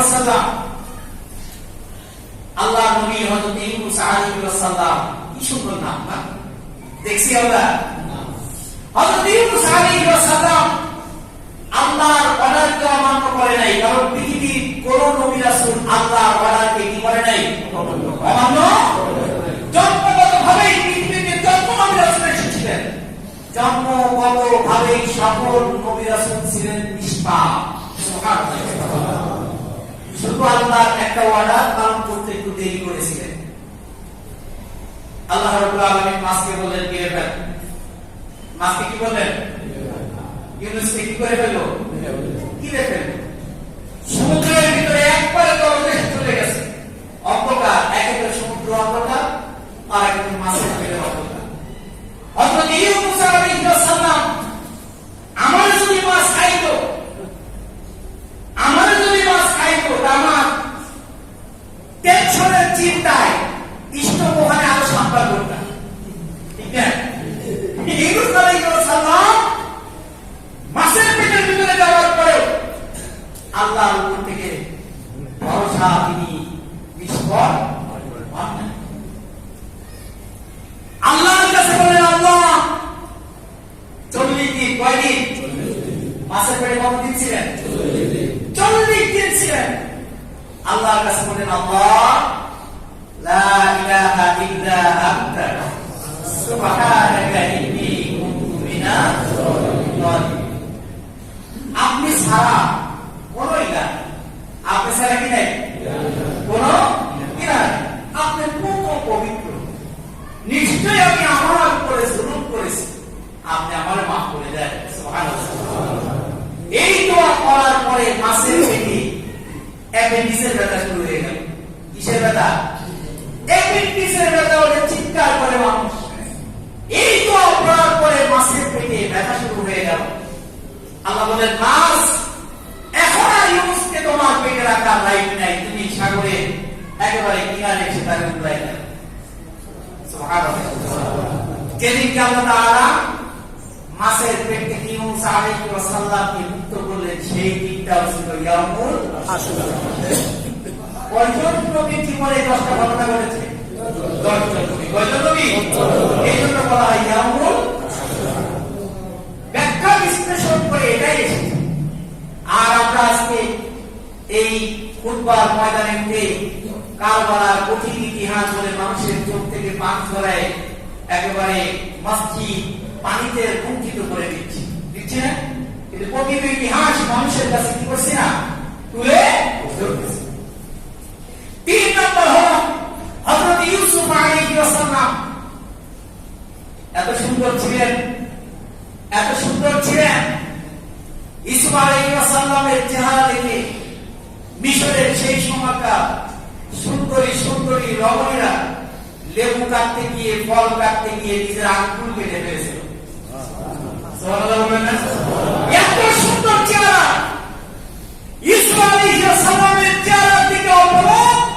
ওয়াসাল্লাম, আল্লাহ নবী হযরত ইউনূস আলাইহিস সালাম, কি সুন্দর নাম না? দেখছি আমরা হযরত ইউনূস আলাইহিস সালাম আল্লাহর অর্ডারকে অমান্য করে নাই, কারণ পৃথিবীর কোন নবী রাসূল আল্লাহর অর্ডারকে কি করে নাই? অমান্য। জন্মগতভাবেই পৃথিবীতে যত নবী রাসূল এসেছিলেন, জন্মগতভাবেই সকল নবী রাসূল ছিলেন নিষ্পাপ। সুবহানাল্লাহ। শুধু আল্লাহর একটা অর্ডার পালন করতে একটু দেরি করেছিলেন। আল্লাহ রাব্বুল আলামিন মাছকে বললেন মেরে ফেল। মাছকে কি বললেন? ইউনূসকে কি করে ফেললো? কিরে ফেললো। সমুদ্রের ভিতরে একবারে তলদেশে চলে গেছে। অন্ধকার, একেবারে সমুদ্র অন্ধকার, আর একদম মাছের পেটে অন্ধকার। হযরত ইউনূস আলাইহিস সালাম আমার যদি মাছ খাইতো, আমার যদি মাছ খাইতো, আমার টেনশনের চিন্তায় ইষ্টমোহনে আরো সাম্পার করতাম। ঠিক না? ইউনূস আলাইহিস সালাম মাছের পেটের ভিতরে যাওয়ার পরেও আল্লাহর উপর থেকে ভরসা তিনি নিষ্ফল হন না। আল্লাহর কাছে বলেন, আল্লাহ 40 দিন, কয়দিন? মাছের পেটে কতদিন ছিলেন? 40 দিন ছিলেন। আল্লাহর কাছে বলেন, আল্লাহ লা ইলাহা ইল্লা আনতা সুবহানাকা ইন্নী কুনতু মিনাজ জালিমিন। আপনি ছাড়া কোন ইলাহ, আপনি ছাড়া কি নাই? কোন ইলাহ। আপনি পুত পবিত্র। নিশ্চয়ই আমি আমার উপরে জুলুম করেছি, আপনি আমার মাফ করে দেন। সুবহানাল্লাহ। এই দোয়া করার পরে মাছের পেটে অ্যাপেন্ডিক্সের ব্যথা শুরু হয়ে গেল। কিসের ব্যথা? অ্যাপেন্ডিক্সের ব্যথা হলে চিৎকার করে মানুষ। এই দোয়া করার পরে মাছের পেটে ব্যথা শুরু হয়ে গেল। আল্লাহ বলেন, মাছ এখন আর ইউনূসকে তোমার পেটে রাখার রাইট নাই, তুমি সাগরে একেবারে কিনারে এসে তাকে উড়াই দাও। সুবহানাল্লাহ। যেদিনকে আল্লাহ তাআলা মাছের পেট থেকে ইউনূস আলাইহিস সালামকে মুক্ত করলেন, সেই দিনটাও ছিল ইয়াউমুল আশুরা। কয়জন নবী জীবনে 10টা ঘটনা ঘটেছে? 10 জন নবী। কয়জন নবী? এই জন্য বলা হয় ইয়াউমুল আশুরা। ব্যাখ্যা বিশ্লেষণ করে এটাই এসেছে। আর আমরা আজকে এই খুতবার ময়দানে উঠে কারবালার কঠিন ইতিহাস বলে মানুষের চোখ থেকে পানি ঝরায় একেবারে মসজিদ পানিতে মুক্ত করে দিচ্ছি না? কিন্তু প্রকৃত ইতিহাস মানুষের কাছে কি করছি না? তুলে ধরতেছি। 3 নম্বর হল হযরত ইউসুফ আলাইহিস সালাম এত সুন্দর ছিলেন, এত সুন্দর ছিলেন। ইউসুফ আলাইহিস সালামের চেহারা দেখে মিশরের সেই সময়কার সুন্দরী সুন্দরী রমণীরা লেবু কাটতে গিয়ে, ফল কাটতে গিয়ে নিজের আঙ্গুল কেটে ফেলেছে।